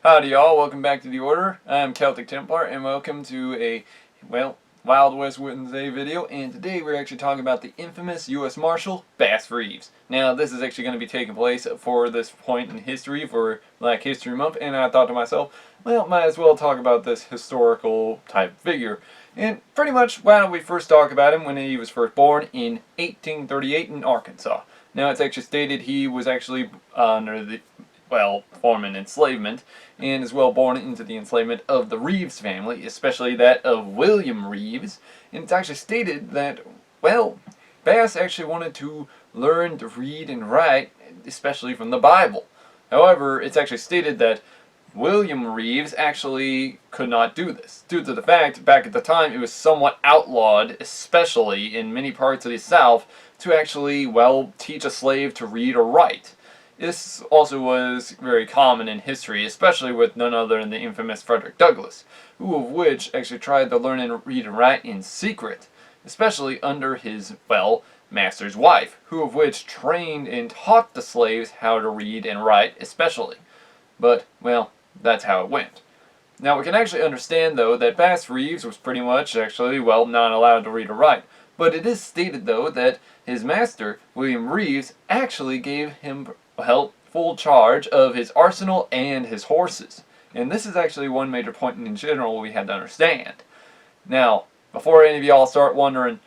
Howdy y'all, welcome back to The Order. I'm Celtic Templar and welcome to a, Wild West Wednesday video, and today we're actually talking about the infamous U.S. Marshal, Bass Reeves. Now this is actually going to be taking place for this point in history for Black History Month, and I thought to myself, well, might as well talk about this historical type figure. And pretty much, why don't we first talk about him when he was first born in 1838 in Arkansas. Now it's actually stated he was actually under the form an enslavement, and as well born into the enslavement of the Reeves family, especially that of William Reeves. And it's actually stated that, Bass actually wanted to learn to read and write, especially from the Bible. However, it's actually stated that William Reeves actually could not do this, due to the fact, back at the time, it was somewhat outlawed, especially in many parts of the South, to actually, teach a slave to read or write. This also was very common in history, especially with none other than the infamous Frederick Douglass, who of which actually tried to learn and read and write in secret, especially under his, master's wife, who of which trained and taught the slaves how to read and write especially. But, that's how it went. Now we can actually understand, though, that Bass Reeves was pretty much actually, not allowed to read or write. But it is stated, though, that his master, William Reeves, actually gave him full charge of his arsenal and his horses. And this is actually one major point in general we had to understand. Now, before any of y'all start wondering,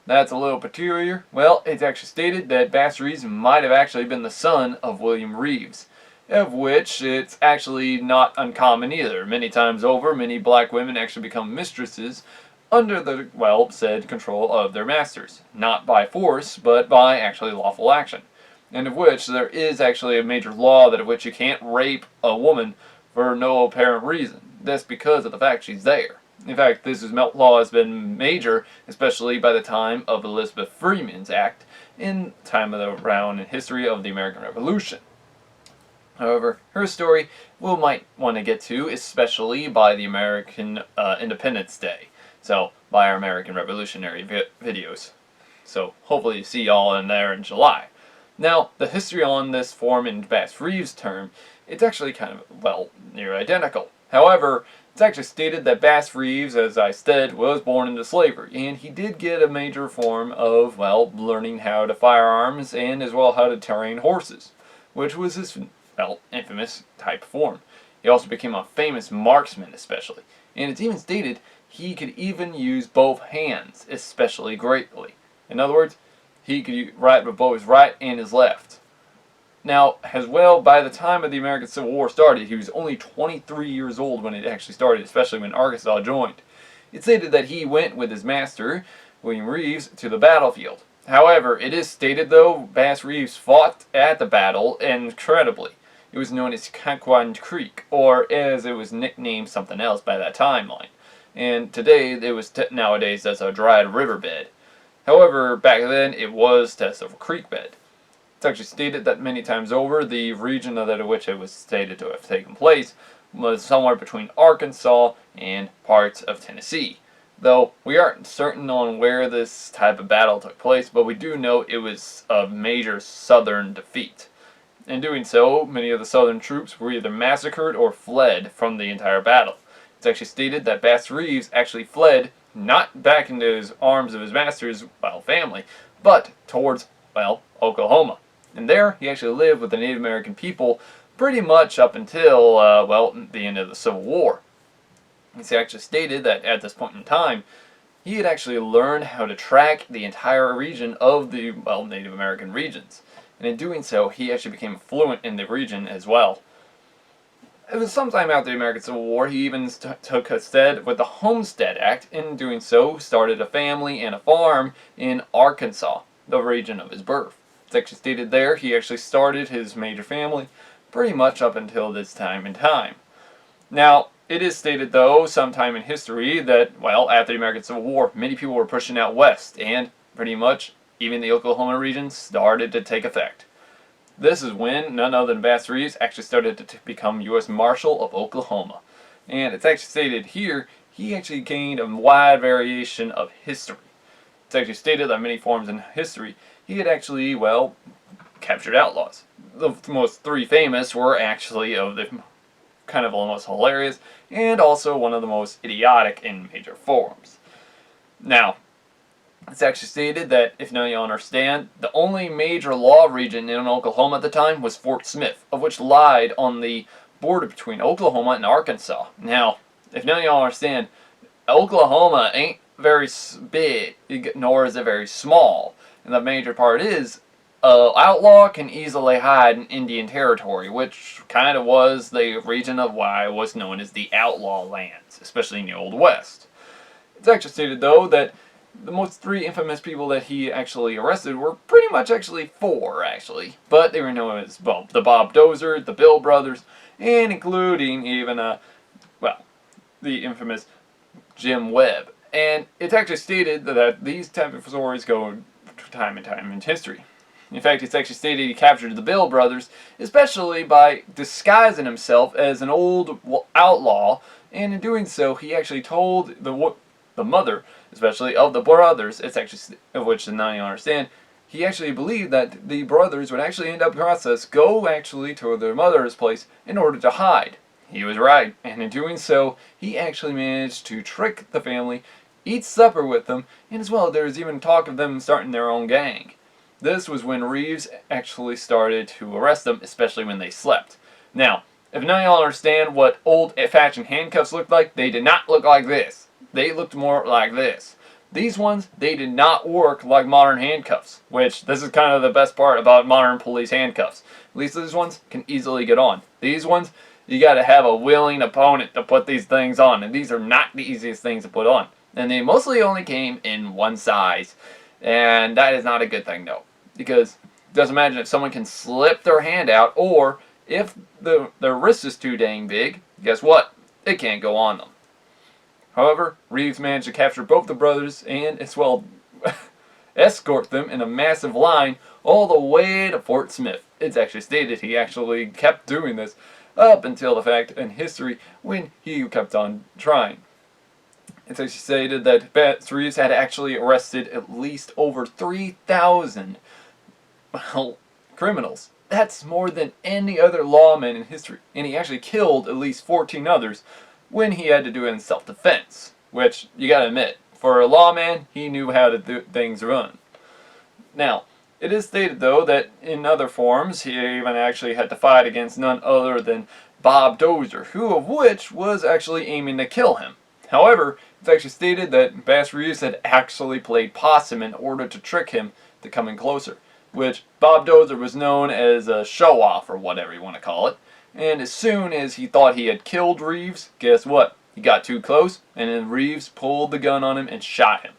that's a little peculiar, it's actually stated that Bass Reeves might have actually been the son of William Reeves, of which it's actually not uncommon either. Many times over, many black women actually become mistresses under the, said control of their masters. Not by force, but by actually lawful action. And of which there is actually a major law that of which you can't rape a woman for no apparent reason. That's because of the fact she's there. In fact, this law has been major, especially by the time of Elizabeth Freeman's Act, in time of the round in history of the American Revolution. However, her story we might want to get to, especially by the American Independence Day. So, by our American Revolutionary videos. So, hopefully you see y'all in there in July. Now, the history on this form in Bass Reeves' term, it's actually kind of, near identical. However, it's actually stated that Bass Reeves, as I said, was born into slavery, and he did get a major form of, learning how to firearms and as well how to train horses, which was his, infamous type form. He also became a famous marksman, especially, and it's even stated he could even use both hands, especially greatly. In other words, he could write with both his right and his left. Now, as well, by the time of the American Civil War started, he was only 23 years old when it actually started, especially when Arkansas joined. It's stated that he went with his master, William Reeves, to the battlefield. However, it is stated, though, Bass Reeves fought at the battle incredibly. It was known as Conquan Creek, or as it was nicknamed something else by that timeline. And today, it was nowadays as a dried riverbed. However, back then it was just a creek bed. It's actually stated that many times over, the region of which it was stated to have taken place was somewhere between Arkansas and parts of Tennessee. Though we aren't certain on where this type of battle took place, but we do know it was a major southern defeat. In doing so, many of the southern troops were either massacred or fled from the entire battle. It's actually stated that Bass Reeves actually fled not back into his arms of his master's, family, but towards, Oklahoma. And there, he actually lived with the Native American people pretty much up until, the end of the Civil War. It's actually stated that at this point in time, he had actually learned how to track the entire region of the, Native American regions. And in doing so, he actually became fluent in the region as well. It was sometime after the American Civil War, he even took a stead with the Homestead Act. In doing so, started a family and a farm in Arkansas, the region of his birth. It's actually stated there he actually started his major family pretty much up until this time in time. Now, it is stated, though, sometime in history that, after the American Civil War, many people were pushing out west, and pretty much even the Oklahoma region started to take effect. This is when none other than Bass Reeves actually started to become U.S. Marshal of Oklahoma. And it's actually stated here, he actually gained a wide variation of history. It's actually stated that many forms in history, he had actually, captured outlaws. The most three famous were actually of the kind of almost hilarious, and also one of the most idiotic in major forms. Now, it's actually stated that, if none of you understand, the only major law region in Oklahoma at the time was Fort Smith, of which lied on the border between Oklahoma and Arkansas. Now, if none of y'all understand, Oklahoma ain't very big, nor is it very small. And the major part is, outlaw can easily hide in Indian territory, which kind of was the region of why it was known as the outlaw lands, especially in the Old West. It's actually stated, though, that the most three infamous people that he actually arrested were pretty much actually four, actually. But they were known as, well, the Bob Dozer, the Bill brothers, and including even, well, the infamous Jim Webb. And it's actually stated that these type of stories go time and time in history. In fact, it's actually stated he captured the Bill brothers, especially by disguising himself as an old outlaw, and in doing so, he actually told the mother, especially of the brothers, it's actually, of which none of you understand, he actually believed that the brothers would actually end up in the process go actually to their mother's place in order to hide. He was right, and in doing so, he actually managed to trick the family, eat supper with them, and as well, there was even talk of them starting their own gang. This was when Reeves actually started to arrest them, especially when they slept. Now, if none of y'all understand what old-fashioned handcuffs looked like, they did not look like this. They looked more like this. These ones, they did not work like modern handcuffs, which this is kind of the best part about modern police handcuffs. At least these ones can easily get on. These ones, you got to have a willing opponent to put these things on, and these are not the easiest things to put on. And they mostly only came in one size, and that is not a good thing, though, because just imagine if someone can slip their hand out, or if their wrist is too dang big, guess what? It can't go on them. However, Reeves managed to capture both the brothers and, as well, escort them in a massive line all the way to Fort Smith. It's actually stated he actually kept doing this up until the fact in history when he kept on trying. It's actually stated that Bass Reeves had actually arrested at least over 3,000 criminals. That's more than any other lawman in history. And he actually killed at least 14 others when he had to do it in self-defense. Which, you gotta admit, for a lawman, he knew how to do things run. Now, it is stated, though, that in other forms, he even actually had to fight against none other than Bob Dozer, who of which was actually aiming to kill him. However, it's actually stated that Bass Reeves had actually played possum in order to trick him to come in closer, which Bob Dozer was known as a show-off, or whatever you want to call it. And as soon as he thought he had killed Reeves, guess what? He got too close, and then Reeves pulled the gun on him and shot him.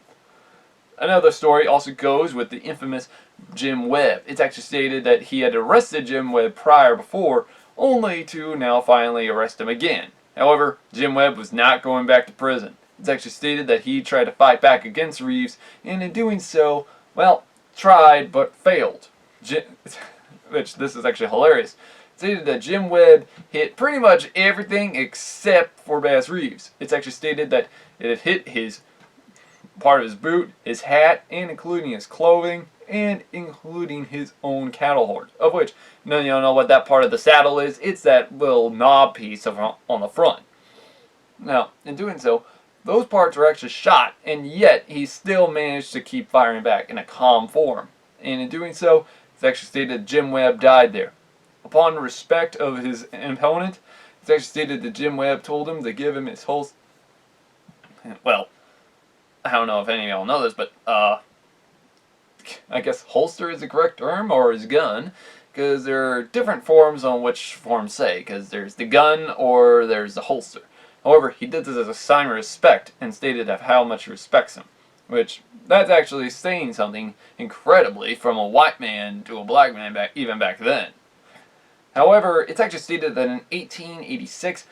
Another story also goes with the infamous Jim Webb. It's actually stated that he had arrested Jim Webb before, only to now finally arrest him again. However, Jim Webb was not going back to prison. It's actually stated that he tried to fight back against Reeves, and in doing so, well, tried but failed. Which, this is actually hilarious. It's stated that Jim Webb hit pretty much everything except for Bass Reeves. It's actually stated that it had hit his part of his boot, his hat, and including his clothing, and including his own cattle horns, of which none of y'all know what that part of the saddle is. It's that little knob piece on the front. Now, in doing so, those parts were actually shot, and yet he still managed to keep firing back in a calm form. And in doing so, it's actually stated that Jim Webb died there. Upon respect of his opponent, it's actually stated that Jim Webb told him to give him his holster. Well, I don't know if any of y'all know this, but I guess holster is the correct term, or his gun, because there are different forms on which forms say, because there's the gun or there's the holster. However, he did this as a sign of respect and stated of how much he respects him, which that's actually saying something incredibly from a white man to a black man even back then. However, it's actually stated that in 1886,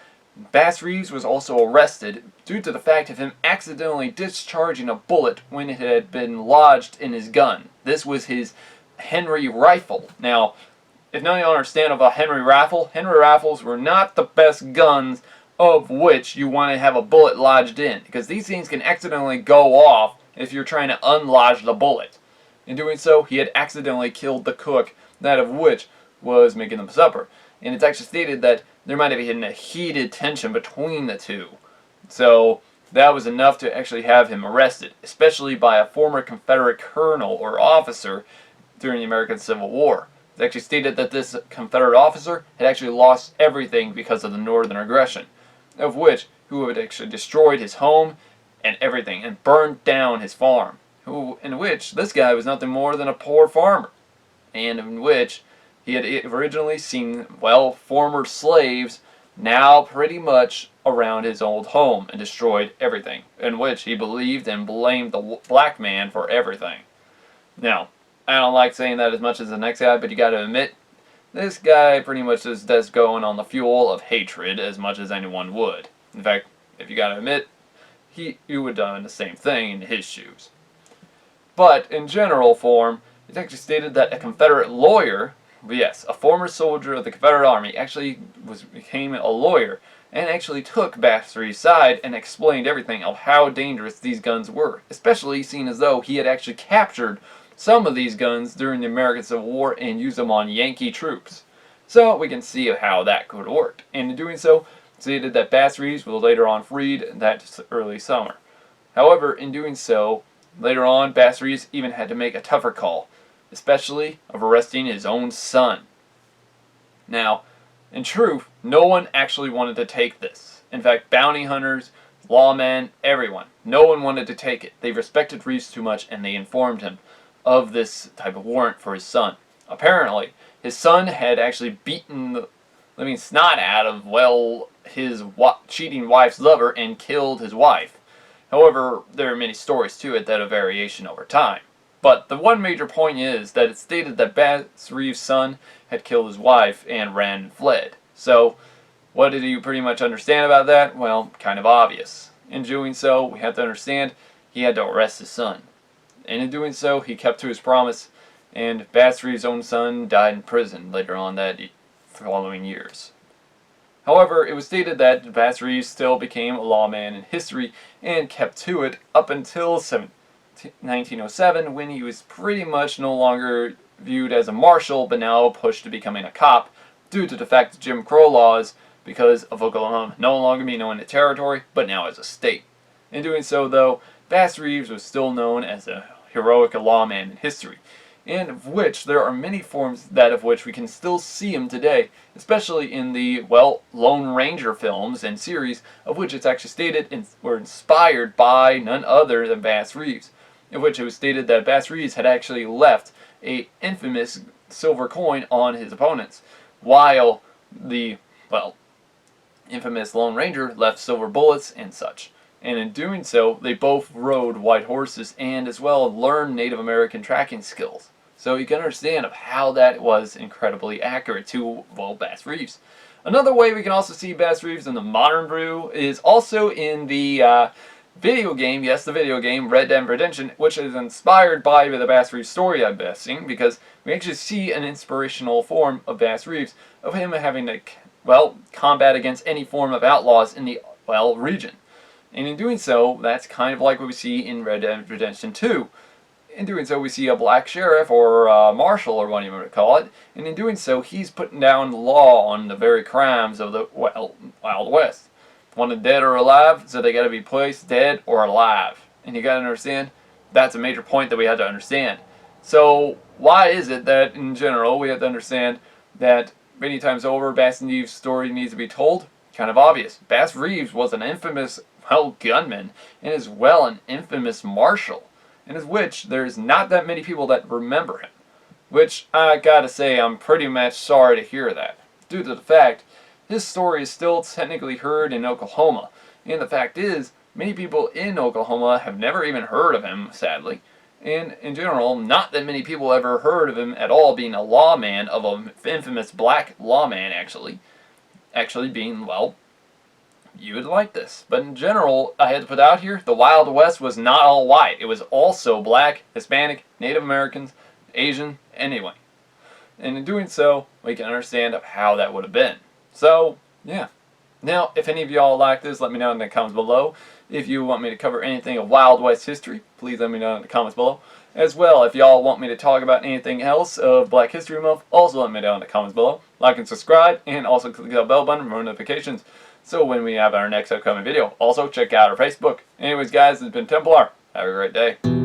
Bass Reeves was also arrested due to the fact of him accidentally discharging a bullet when it had been lodged in his gun. This was his Henry rifle. Now, if none of you understand about Henry rifles were not the best guns of which you want to have a bullet lodged in, because these things can accidentally go off if you're trying to unlodge the bullet. In doing so, he had accidentally killed the cook, that of which was making them supper. and it's actually stated that there might have been a heated tension between the two. So that was enough to actually have him arrested, especially by a former Confederate colonel or officer during the American Civil War. It's actually stated that this Confederate officer had actually lost everything because of the Northern aggression, of which who had actually destroyed his home and everything and burned down his farm, in which this guy was nothing more than a poor farmer, and in which he had originally seen, well, former slaves now pretty much around his old home and destroyed everything, in which he believed and blamed the black man for everything. Now, I don't like saying that as much as the next guy, but you gotta admit, this guy pretty much is just going on the fuel of hatred as much as anyone would. In fact, if you gotta admit, you would have done the same thing in his shoes. But in general form, it's actually stated that a Confederate lawyer, yes, a former soldier of the Confederate Army, actually became a lawyer and actually took Bass Reeves' side and explained everything of how dangerous these guns were, especially seeing as though he had actually captured some of these guns during the American Civil War and used them on Yankee troops. So we can see how that could have worked. And in doing so, stated that Bass Reeves was later on freed that early summer. However, in doing so, later on, Bass Reeves even had to make a tougher call, especially of arresting his own son. Now, in truth, no one actually wanted to take this. In fact, bounty hunters, lawmen, everyone, no one wanted to take it. They respected Reeves too much and they informed him of this type of warrant for his son. Apparently, his son had actually beaten the snot out of, well, his cheating wife's lover and killed his wife. However, there are many stories to it that are variation over time. But the one major point is that it's stated that Bass Reeves' son had killed his wife and ran and fled. So, what did you pretty much understand about that? Well, kind of obvious. In doing so, we have to understand he had to arrest his son. And in doing so, he kept to his promise, and Bass Reeves' own son died in prison later on that following years. However, it was stated that Bass Reeves still became a lawman in history and kept to it up until 1907, when he was pretty much no longer viewed as a marshal, but now pushed to becoming a cop due to the fact that Jim Crow laws, because of Oklahoma no longer being known as a territory, but now as a state. In doing so, though, Bass Reeves was still known as a heroic lawman in history, and of which there are many forms that of which we can still see him today, especially in the, well, Lone Ranger films and series, of which it's actually stated were inspired by none other than Bass Reeves, in which it was stated that Bass Reeves had actually left a infamous silver coin on his opponents, while the, well, infamous Lone Ranger left silver bullets and such. And in doing so, they both rode white horses and as well learned Native American tracking skills. So you can understand of how that was incredibly accurate to, well, Bass Reeves. Another way we can also see Bass Reeves in the modern brew is also in the video game, yes, the video game, Red Dead Redemption, which is inspired by the Bass Reeves story, I'm guessing, because we actually see an inspirational form of Bass Reeves, of him having to, well, combat against any form of outlaws in the, well, region. And in doing so, that's kind of like what we see in Red Dead Redemption 2. In doing so, we see a black sheriff, or Marshal, or what you want to call it, and in doing so, he's putting down the law on the very crimes of the, well, Wild West. Wanted dead or alive, so they got to be placed dead or alive. And you got to understand, that's a major point that we have to understand. So, why is it that, in general, we have to understand that many times over, Bass Reeves' story needs to be told? Kind of obvious. Bass Reeves was an infamous, well, gunman, and as well an infamous marshal, and as which there's not that many people that remember him. Which, I gotta say, I'm pretty much sorry to hear that, due to the fact his story is still technically heard in Oklahoma, and the fact is, many people in Oklahoma have never even heard of him, sadly, and in general, not that many people ever heard of him at all being a lawman, of an infamous black lawman, actually being, well, you would like this. But in general, I had to put out here, the Wild West was not all white. It was also black, Hispanic, Native Americans, Asian, anyway. And in doing so, we can understand how that would have been. So, yeah. Now, if any of y'all like this, let me know in the comments below. If you want me to cover anything of Wild West history, please let me know in the comments below. As well, if y'all want me to talk about anything else of Black History Month, also let me know in the comments below. Like and subscribe, and also click the bell button for notifications, so when we have our next upcoming video. Also, check out our Facebook. Anyways, guys, this has been Templar. Have a great day.